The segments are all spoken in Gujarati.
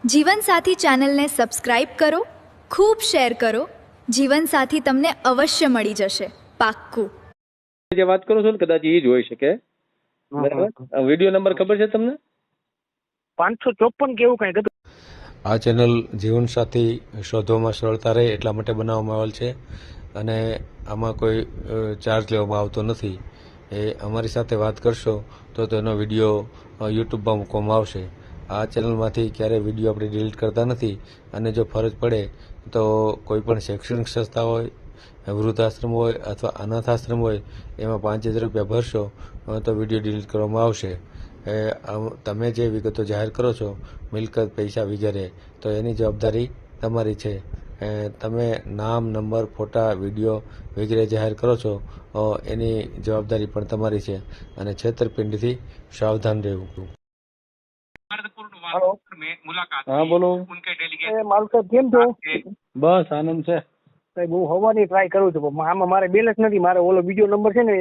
જીવનસાથી ચેનલને સબસ્ક્રાઇબ કરો, ખૂબ શેર કરો. જીવનસાથી તમને અવશ્ય મળી જશે, પાક્કું. જે વાત કરો છો ને કદાચ એ જ હોઈ શકે. બરાબર. વિડીયો નંબર ખબર છે તમને? 554 કેવું કઈક હતું. આ ચેનલ જીવનસાથી શોધવામાં સરળતા રહે એટલા માટે બનાવવામાં આવેલ છે અને આમાં કોઈ ચાર્જ લેવામાં આવતો નથી. એ અમારી સાથે વાત કરશો તો તેનો વિડીયો યુટ્યુબમાં મૂકવામાં આવશે. આ ચેનલમાંથી ક્યારેય વિડીયો આપણે ડિલીટ કરતા નથી અને જો ફરજ પડે તો કોઈ પણ શૈક્ષણિક સંસ્થા હોય, વૃદ્ધાશ્રમ હોય અથવા અનાથાશ્રમ હોય એમાં 5000 રૂપિયા ભરશો તો વિડીયો ડિલીટ કરવામાં આવશે. તમે જે વિગતો જાહેર કરો છો, મિલકત, પૈસા વગેરે, તો એની જવાબદારી તમારી છે. તમે નામ, નંબર, ફોટા, વિડીયો વગેરે જાહેર કરો છો એની જવાબદારી પણ તમારી છે અને છેતરપિંડીથી સાવધાન રહેવું. હેલો, હા બોલો. મારું સાહેબ કેમ છો? બસ આનંદ છે. સાહેબ હું હવાની ટ્રાય કરું છું પણ આમાં મારે બેલેન્સ નથી. મારે ઓલો બીજો નંબર છે ને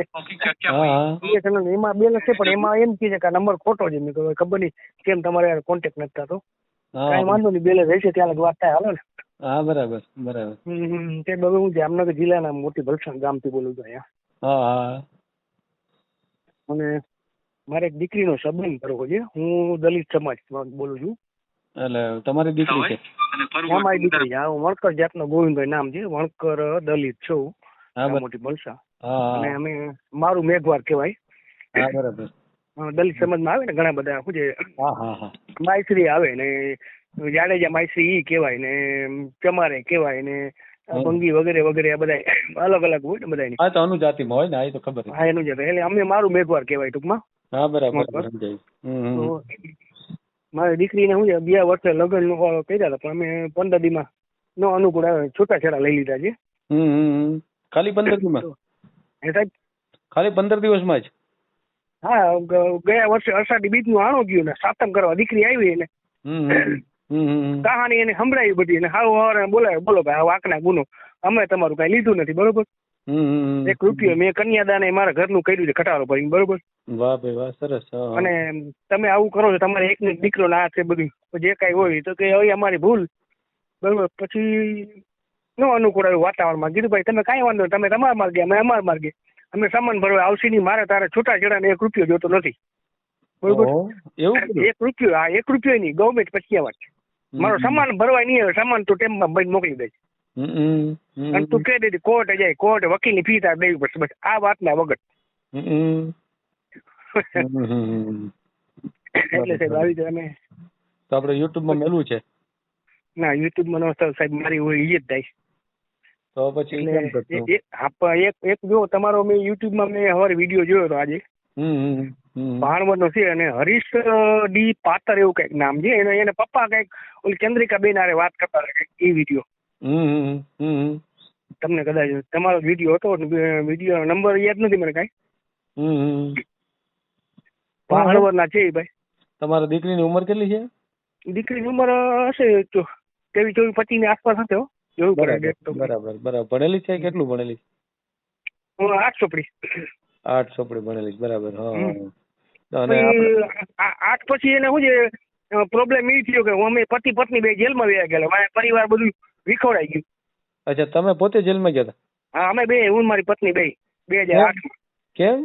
હા BSNL એમાં બેલેન્સ છે પણ એમાં એમ કહે છે કે આ નંબર ખોટો છે. મેં કહ્યું ખબર નહીં કેમ તમારે કોન્ટેક્ટ નથી થતો. હા કાંઈ વાંધો નહીં, બેલેન્સ હશે ત્યાં લગી વાત થાય, હાલો ને. હા બરાબર બરાબર. તે હવે હું જામનગર જિલ્લાના મોટી ભલસાણ ગામથી બોલું છું અહીંયા. હા હા. અને મારે એક દીકરીનો સંબંધ કરવો છે. હું દલિત સમાજમાં બોલું છું. એટલે તમારી દીકરી છે? હા, મારી દીકરી છે. હા, હું વણકર જાતનો ગોવિંદભાઈ નામ છે. વણકર દલિત છું. હા બરાબર. મોટી ભલસા. હા અને અમે મારું મેઘવાર કહેવાય. હા બરાબર. દલિત સમાજમાં આવે ને ઘણા બધા શું છે હા હા હા. માયશ્રી આવે ને જાડેજા માયશ્રી ઈ કહેવાય ને ચમારે કહેવાય ને ભંગી વગેરે વગેરે આ બધા અલગ અલગ હોય ને બધા. હા તો અનુજાતિમાં હોય ને, આ તો ખબર છે. હા, એનું જ એટલે અમે મારું મેઘવાર કહેવાય ટૂંકમાં. હા બરાબર વણકર. સમજાય. તો મારી દીકરીને શું છે 2 વર્ષે લગ્ન કર્યા હતા પણ અમે 15 દીમાં નો અનુકૂળ આવે છૂટાછેડા લઈ લીધા છે. ખાલી 15 દિવસમાં? એ સાહેબ ખાલી 15 દિવસમાં જ? હા, ગયા વર્ષે અષાઢી બીજનું આણો ગયું ને સાતમ કરવા દીકરી આવી ને કહાની એને સંભળાવી બધી ને હાવ હવારે બોલાવે, બોલો ભાઈ આ વાંકના ગુનો, અમે તમારું કઈ લીધું નથી, બરોબર. 1 રૂપિયો મેં કન્યાદાને મારા ઘરનું કર્યું છે ખટારો ભરીને, બરોબર. વાહ ભાઈ વાહ, સરસ. અને તમે આવું કરો છો, તમારે એક દીકરો ના છે બધું જે કઈ હોય તો કે હવે અમારી ભૂલ, બરોબર. પછી નો અનુકૂળ આવ્યું વાતાવરણમાં. કીધું ભાઈ તમે કાંઈ વાંધો નહીં, તમે તમારા માર્ગે અમે અમારા માર્ગે, અમે સામાન ભરવા આવશે નહીં. મારે તારે છૂટાછેડા ને 1 રૂપિયો જોતો નથી, બરોબર. એવું 1 રૂપિયો, હા 1 રૂપિયો નહીં, ગવર્મેન્ટ પછી વાત છે. મારો સામાન ભરવાય નહીં આવે, સામાન તું ટેમ્પમાં ભરીને મોકલી દે અને તું કહી દે કોર્ટે જાય, કોર્ટ વકીલની ફી તારે દેવી પડશે, બસ આ વાતના વગર. એટલે સાહેબ આવી રીતે અમે તો આપણે યુટ્યુબમાં મેળવું છે? ના, યુટ્યુબમાં નો સાહેબ મારી હોય એ જ થાય. તો પછી કેમ કરશું? એક જો તમારો મેં યુટ્યુબમાં મેં હવારે વિડીયો જોયો હતો આજે, ભાણવડનો છે અને હરીશ ડી પાતર એવું કઈક નામ છે. એને પપ્પા કઈક ઓલી ચંદ્રિકા બેન હારે વાત કરતા હતા કઈક એ વિડીયો. તમને કદાચ તમારો વિડીયો હતો, વિડીયો નંબર યાદ નથી મને કઈ. ભાણવડના છે ભાઈ. તમારા દીકરીની ઉંમર કેટલી છે? દીકરીની ઉંમર હશે 23-24-25 ની આસપાસ હશે. બરાબર બરાબર. ભણેલી છે? કેટલું ભણેલી? 8 ચોપડી. 8 ચોપડી ભણેલી, બરાબર. હા. અને 8 પછી એને શું છે પ્રોબ્લેમ એ થયો કે અમે પતિ પત્ની બે જેલમાં વયા ગયેલા, મારા પરિવાર બધું વિખોડાઈ ગયું. અચ્છા, તમે પોતે જેલમાં ગયા હતા? હા, અમે બે, હું મારી પત્ની બે 2008 કેમ?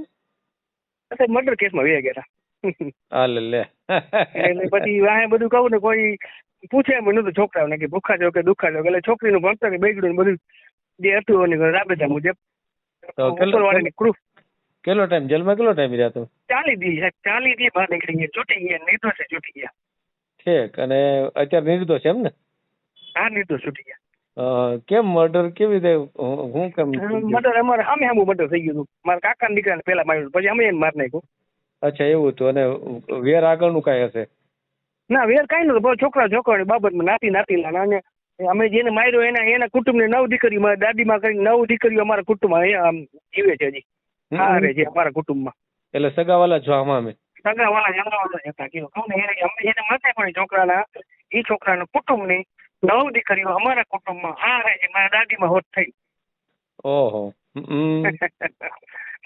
મર્ડર કેસમાં વયા ગયા હતા. હાલે લે. એટલે પછી વાહે બધું કહું ને કોઈ પૂછે એમ નતું છોકરાઓને કે ભૂખા છો કે દુખા છો, એટલે છોકરીનું ભણતર બગડ્યું બધું જે હતું રાબેતા મુજબ. કેટલો ટાઈમ જેલમાં, કેટલો ટાઈમ રહ્યા તો? 40 દી બહાર નીકળી ગયા, છૂટી ગયા, નિર્દોષે છૂટી ગયા. ઠીક. અને અત્યારે નિર્દોષ એમ ને? હા, નિર્દોષ છૂટી ગયા. કેમ મર્ડર કેવી રીતે? હું કેમ મર્ડર અમારે સામે મર્ડર થઈ ગયું હતું. મારા કાકાના દીકરાને પેલા માર્યું, પછી અમે એને મારી નાખ્યું. અચ્છા, એવું હતું. અને વેર આગળનું કઈ હશે? ના, વેર કઈ નતું, છોકરાની બાબતમાં નાતી અને અમે જેને માર્યો એના કુટુંબને 9 દીકરીઓ, મારા દાદીમાં કરીને 9 દીકરીઓ અમારા કુટુંબમાં જીવે છે હજી. હારે છે અમારા કુટુંબમાં. એટલે સગાવાલા છો આમાં? અમે સગાવાલા હતા કીધું અમે જેને મળતા પણ છોકરાના કુટુંબની 9 દીકરીઓ અમારા કુટુંબમાં હારે છે. મારા દાદીમાં હોત થઈ. ઓહો.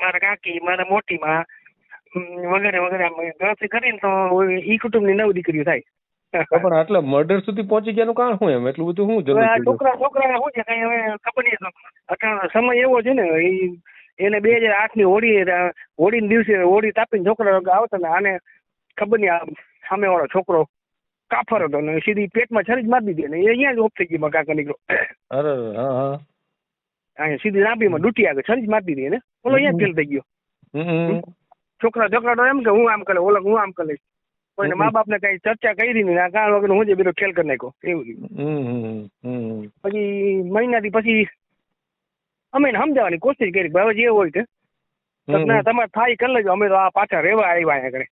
મારા કાકી, મારા મોટીમાં વગેરે વગેરે ગણતરી કરીને તો ઈ કુટુંબની 9 દીકરીઓ થાય. તો પણ આટલા મર્ડર સુધી પહોંચી ગયાનું કારણ શું એમ એટલું બધું શું હવે આ જરૂર છે? છોકરા શું છે કઈ હવે ખબર નહીં. અત્યારે સમય એવો છે ને એને 2008 ની હોળીના દિવસે હોળી તાપીને છોકરા આવતા ને આને ખબર નહીં આ સામે વાળો છોકરો કાફર હતો ને સીધી પેટમાં છરી જ મારી દીધી ને એ અહીંયા જ ઓફ થઈ ગઈ કાકા નીકળો અરે હા હા અહીંયા સીધી નાભીમાં ડૂટી આગળ છરી જ મારી દીધી એને ઓલો અહીંયા ફેલ થઈ ગયો. હમ છોકરા તો એમ કે હું આમ કરે ઓલો હું આમ કરી લઈશ. કોઈને મા બાપ ને કઈ ચર્ચા કરી નહીં આ કારણ વગર હું જે બધો ખેલ કરી નાખ્યો એવું થયું. પછી મહિનાથી પછી અમે એને સમજાવવાની કોશિશ કરી કે હવે જે હોય કે તો ના તમારે થાય કરી લેજો અમે તો આ પાછા રહેવા આવ્યા અહીંયા કરે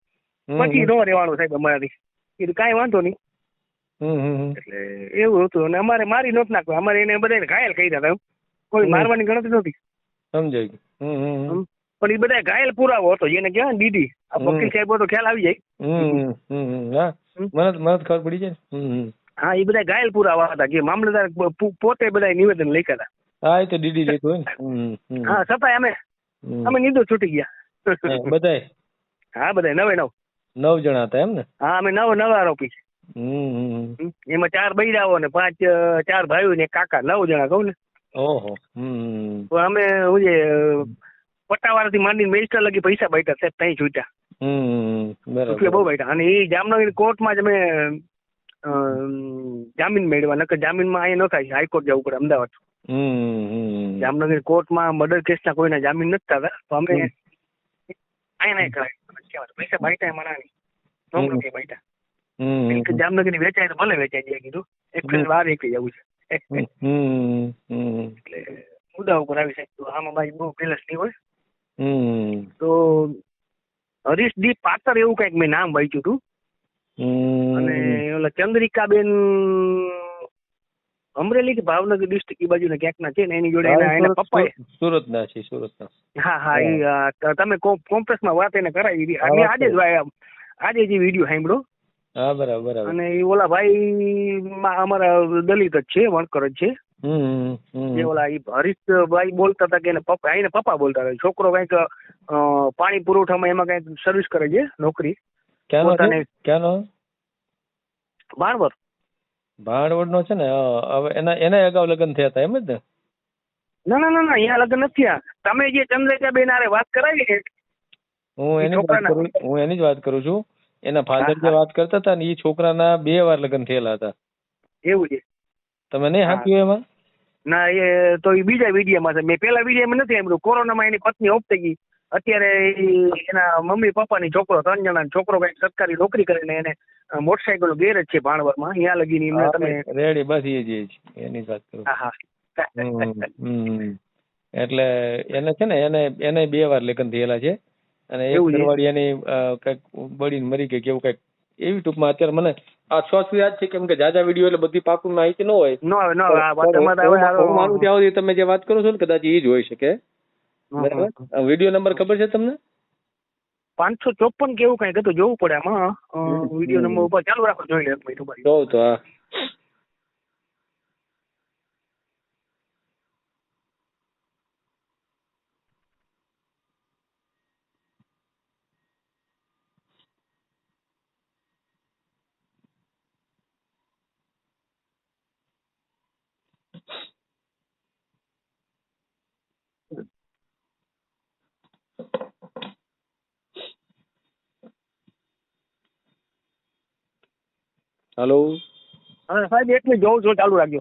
પછી ન રહેવાનું સાહેબ અમારાથી કીધું કાંઈ વાંધો નહીં. એટલે એવું હતું અને અમારે મારી નહોતું નાખવા અમારે એને બધાને ઘાયલ કરી દીધા કોઈ મારવાની ગણતરી નહોતી સમજાય ગયું. પણ એ બધા ઘાયલ પુરાવો હતો જેને કહેવાય ને ડીડી આ વકીલ સાહેબ તો ખ્યાલ આવી જાય. મને ખબર પડી જાય. હા એ બધા ઘાયલ પુરાવા હતા કે મામલતદાર પોતે બધા નિવેદન લખ્યા હતા. હા એ તો ડીડી લેતું હોય ને. હા છતાંય અમે નિર્દોષ છૂટી ગયા બધાય. હા બધા 9 9 જણા હતા એમ ને? હા અમે 9 આરોપી છે. એમાં 4 બૈરાઓ ને 4 ભાઈઓ ને કાકા 9 જણા કહું ને. ઓહો. તો અમે હું જે પટ્ટાવાળાથી માંડીને મેજિસ્ટર લગી પૈસા બાઈટા સાહેબ ત્યાં છૂટ્યા. બરાબર. બહુ બાઈટા અને એ જામનગર કોર્ટમાં જ અમે જામીન મેળવ્યા નકર જામીનમાં અહીંયા ન થાય હાઈકોર્ટ જવું પડે અમદાવાદ. જામનગર કોર્ટમાં મર્ડર કેસના કોઈના જામીન નથી થતા તો અમે અહીંયા કરાય પૈસા બાઈટા એમાં નાની બાઈટા જામનગરની વેચાય તો ભલે વેચાઈ જાય કીધું એપ્રિલ 12 એકલી જવું છે. એટલે મુદ્દા ઉપર આવી સાહેબ તો આમાં ભાઈ બહુ પેલેસ નહીં હોય. તો હરીશ ડી પાતર એવું કઈક મેં નામ વાંચ્યું હતું અને ઓલા ચંદ્રિકાબેન અમરેલી કે ભાવનગર ડિસ્ટ્રિક્ટ એ બાજુ ક્યાંક ના છે ને એની જોડે એના પપ્પા સુરત ના છે. સુરત ના. હા એ તમે કોમ્પ્લેક્સમાં વાત એને કરાવી આજે જે વિડીયો સાંભળ્યો. હા બરાબર. અને એ ઓલા ભાઈ અમારા દલિત જ છે વણકર જ છે. જે ઓલા હરીશભાઈ બોલતા હતા કે એને પપ્પા બોલતા હતા. છોકરો કઈક પાણી પુરવઠામાં એમાં કઈક સર્વિસ કરે છે નોકરી. ક્યાંનો? ભાણવડ. ભાણવડ નો છે ને. હવે એના અગાઉ લગ્ન થયા હતા એમ જ ને? ના અહીંયા લગ્ન નથી થયા. તમે જે ચંદ્રિકાબેન હારે વાત કરાવી ને હું એની જ વાત કરું છું. એના ફાધર જે વાત કરતા હતા ને એ છોકરાના 2 વાર લગ્ન થયેલા હતા. એવું છે? તમે નહીં સાંભળ્યું એમાં? ના એ તો એ બીજા વિડીયોમાં છે. મેં પેલા વિડીયોમાં નથી સાંભળ્યું. કોરોનામાં એની પત્ની ઓફ થઈ ગઈ. અત્યારે એના મમ્મી પપ્પાની છોકરો 3 જણા છોકરો કઈક સરકારી નોકરી કરીને એને મોટરસાયકલ નું ગેરેજ છે ભાણવરમાં અહીંયા લગીને એમને તમે રેડી બસ એ જ એની વાત કરું. એટલે એને છે ને એને 2 વાર લગ્ન થયેલા છે અને એક ઘરવાળી એની કઈક બળીને મરી ગઈ કેવું કઈક એવી ટૂંકમાં અત્યારે મને આ શોર્ટ યાદ છે કેમ કે જાજા વિડીયો એટલે બધી પાકું માહિતી ન હોય. મારું ત્યાં સુધી તમે જે વાત કરો છો ને કદાચ એ જ હોય શકે. બરાબર. વિડીયો નંબર ખબર છે તમને? 554 કેવું કઈક હતું જોવું પડે આમાં. વિડીયો નંબર ઉપર ચાલુ રાખો જોઈ લે. જોઉં તો હા. હેલો. હા સાહેબ એટલે જોઉં છું ચાલુ રાખજો.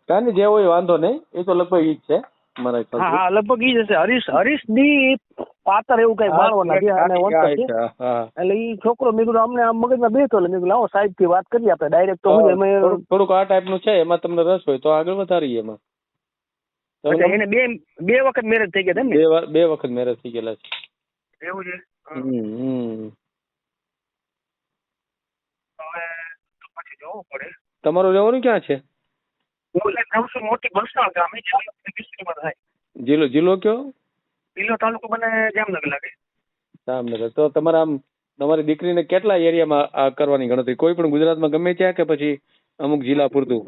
કાંઈ જે હોય વાંધો નહીં. એ તો લગભગ ઈ જ છે મારા ખ્યાલથી. હા લગભગ ઈ જ હશે. હરીશ ડી પાતર એવું કઈ મારવાના છે અને એટલે ઈ છોકરો મેં કીધું અમને આમ મગજમાં બેઠો એટલે મેં કીધું લાવો સાહેબ થી વાત કરીએ આપણે ડાયરેક્ટ તો થોડુંક આ ટાઈપનું છે એમાં તમને રસ હોય તો આગળ વધારીએ એમાં. એને બે વખત મેરેજ થઈ ગયા ને? 2 વખત મેરેજ થઈ ગયેલા છે. એવું છે? પછી જોવું પડે. તમારું રહેવાનું ક્યાં છે? મોટી બલસાણ ગામે થાય. જિલ્લો કયો? જિલ્લો તાલુકો મને જામનગર લાગે. જામનગર. તો તમારા આમ તમારી દીકરીને કેટલા એરિયામાં આ કરવાની ગણતરી? કોઈ પણ ગુજરાતમાં ગમે ત્યાં કે પછી અમુક જિલ્લા પૂરતું?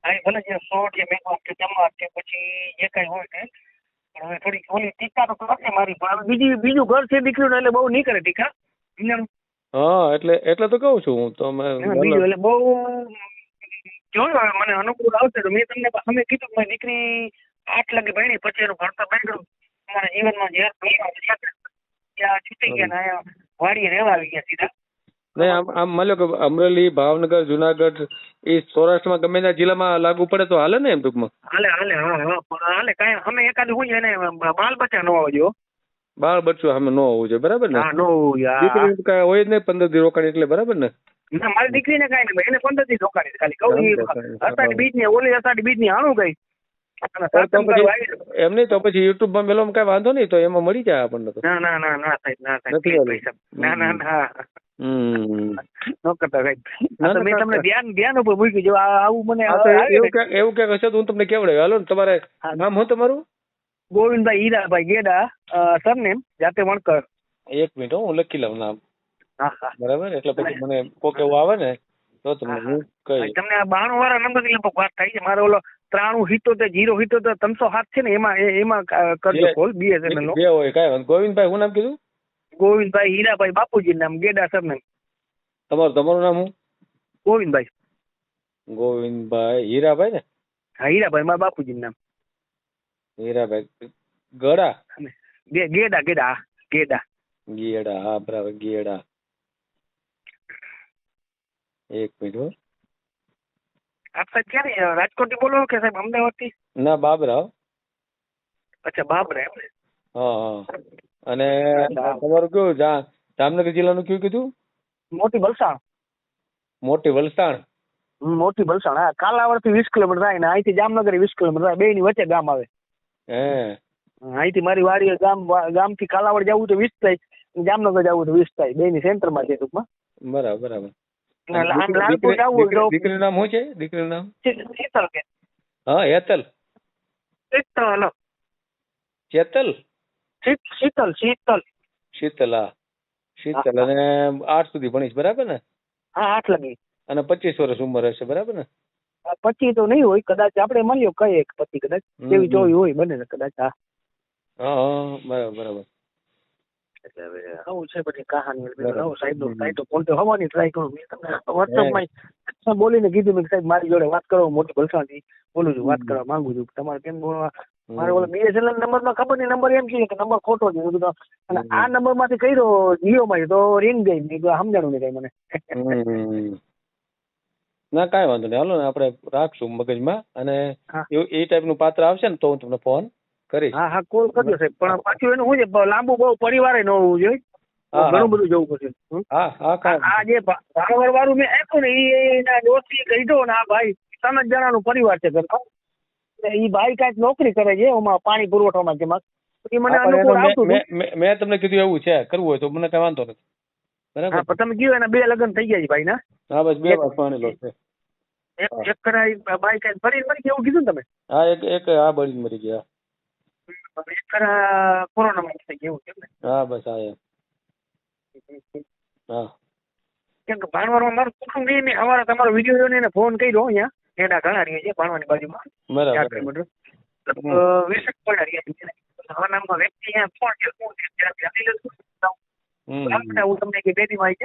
આ ભલે જે સોટ કે મેઘવાસ કે ચમાટ કે પછી જે કઈ હોય તે પણ હવે થોડીક ઓલી ટીકા તો કરશે મારી પણ હવે બીજું ઘર છે દીકરીનું એટલે બહુ નહીં કરે ટીકા સમજાણું? હા એટલે તો કહું છું હું તો બીજું એટલે બહુ જોયું હવે મને અનુકૂળ આવશે તો મેં તમને અમે કીધું કે મારી દીકરી 8 લગી ભણી પછી એનું ભણતર બન્યું અમારા જીવનમાં જે ત્યાં છૂટી ગયા ને અહીંયા વાડીએ રહેવા આવી ગયા સીધા. નહીં આમ માની લો કે અમરેલી, ભાવનગર, જુનાગઢ એ સૌરાષ્ટ્રમાં ગમે ત્યાં જિલ્લામાં લાગુ પડે તો હાલે ને એમ ટૂંકમાં? હાલે હાલે કાંઈ અમે એકાદું હોય એને બાલ બચ્ચા ન આવજો. બાળ બચ્ચું સામે ન હોવું જોઈએ, બરાબર ને? હા નો દીકરી કાંઈ હોય જ નહીં 15 દી રોકાણ એટલે, બરાબર ને? ના મારી દીકરીને કાંઈ નહીં એને 15 દી રોકાણી ખાલી કહું અષાઢી બીજ ની ઓલી અષાઢી બીજ ની આણું ગઈ એમ નહીં તો પછી યુટ્યુબમાં મેલો કઈ વાંધો નહીં તો એમાં મળી જાય આપણને તો. ના સાહેબ ના નો કરતા સાહેબ મેં તમને ધ્યાન ઉપર મૂક્યું જો આવું મને એવું ક્યાંક હશે તો હું તમને કેવડાવ્યું. હાલો ને તમારે નામ શું તમારું? ગોવિંદભાઈ હીરાભાઈ ગેડા સરનેમ જાતે વણકર. 1 મિનિટ હું લખી લઉં નામ. હા બરાબર એટલે પછી મને કોક એવું આવે ને તો તમને હું કહી તમને આ 92 વાળા નંબર ની લગભગ વાત થાય છે. મારો ઓલો 9377 307 છે ને એમાં કરજો કોલ BSNL નો જે હોય કાંઈ વાંધો. ગોવિંદભાઈ શું નામ કીધું? ગોવિંદભાઈ હીરાભાઈ બાપુજી નામ ગેડા સરનેમ. તમારું નામ શું? ગોવિંદભાઈ હીરાભાઈ ને? હા હીરાભાઈ મારા બાપુજી નામ હીરાભાઈ ગડા ગેડા હા બરાબર ગેડા. 1 મિનિટ હો. આપ સાહેબ ક્યારે રાજકોટ થી બોલો કે સાહેબ અમદાવાદ થી? ના બાબરા. અચ્છા બાબરા એમ. હા અને તમારું કયું જામનગર જિલ્લાનું કયું કીધું? મોટી વલસાડ. મોટી વલસાડ હા કાલાવડ થી 20 કિલોમીટર થાય ને અહીંથી જામનગર 20 કિલોમીટર થાય. બે ની વચ્ચે ગામ આવે. અહીંથી મારી વાડી ગામ થી કાલાવડ જવું તો 20 થાય, જામનગર જવું તો 20 થાય. બે ની સેન્ટર માં છે ટૂંકમાં. બરાબર. લાલપુર જવું દીકરીનું નામ શું છે? દીકરીનું નામ શીતલ કે? હા હેતલ. ચેતલ શીતલ હા શીતલ. અને 8 સુધી ભણીશ બરાબર ને? હા 8 લગી. અને 25 વર્ષ ઉંમર હશે બરાબર ને? 25 તો નહીં હોય કદાચ આપણે મળ્યો કઈ 25 કદાચ 23-24 હોય બને ને કદાચ. હા બરાબર. એટલે હવે આવું છે બધી કહાની. સાહેબ ફોન તો હવાની ટ્રાય કરું. મેં તમને વોટ્સઅપમાં બોલીને કીધું મેં સાહેબ મારી જોડે વાત કરો મોટી વલસાડથી બોલું છું વાત કરવા માંગુ છું. તમારે કેમ મારે ઓલો BSNL નંબરમાં ખબર નહીં નંબર એમ છે કે નંબર ખોટો છે અને આ નંબર માંથી કર્યો જીઓ માં તો રિંગ ગઈ સમજાણું નહીં કઈ મને. ના કાંઈ વાંધો નહીં. હાલો ને આપણે રાખશું મગજમાં અને એ ટાઈપનું પાત્ર આવશે ને તો હું તમને ફોન કરીશ. હા કોલ કરજો સાહેબ. પણ પાછું એનું શું છે લાંબુ બહુ પરિવારે ન હોવું જોઈએ. ઘણું બધું જવું પડશે. આ જે ભાવર વાળું મેં આપ્યું ને એના દોસ્તી કહી ને આ ભાઈ 3 જણાનું પરિવાર છે ઘર. એ ભાઈ કાંઈક નોકરી કરે છે એમાં પાણી પુરવઠામાં જેમાં મને અનુકૂળ આવતું. મેં તમને કીધું એવું છે કરવું હોય તો મને કઈ વાંધો નથી બરાબર. તમે કીધું એના 2 લગ્ન થઈ ગયા છે ભાઈ ના? હા બસ 2 વાર ભણેલો છે. એક કરાય ભાઈ કઈ ફરી મરી ગયા એવું કીધું ને તમે? હા એક આ બળી મરી ગયા. એક કરા કોરોનામાં થઈ ગયું કેમ ને? હા બસ હા કેમ કે ભાણવારમાં મારું કુટુંબ નહીં મેં અમારા તમારો વિડીયો જોઈને એને ફોન કર્યો. અહીંયા એના ઘણા રહે છે ભાણવાની બાજુમાં બરાબર. 4 કિલોમીટર 20 પડ્યા રહ્યા. આવા નામનો વ્યક્તિ અહીંયા ફોન છે હું તમને કે બેદીમાં આવી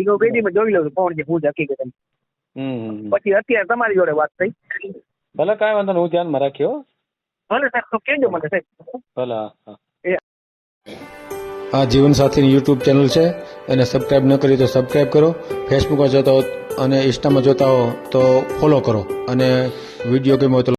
છે બેદીમાં જોઈ લઉં ફોન છે હું જ હકીકત. પછી અત્યારે તમારી જોડે વાત થઈ. ભલે કાંઈ વાંધો નહીં હું ધ્યાનમાં રાખ્યો. ભલે સાહેબ તો કહેજો મને સાહેબ. ભલે આ જીવનસાથીની યુટ્યુબ ચેનલ છે એને સબસ્ક્રાઈબ ન કરી તો સબસ્ક્રાઈબ કરો. ફેસબુકમાં જોતા હો અને ઇન્સ્ટામાં જોતા હો તો ફોલો કરો અને વિડીયો ગમ્યો હોય તો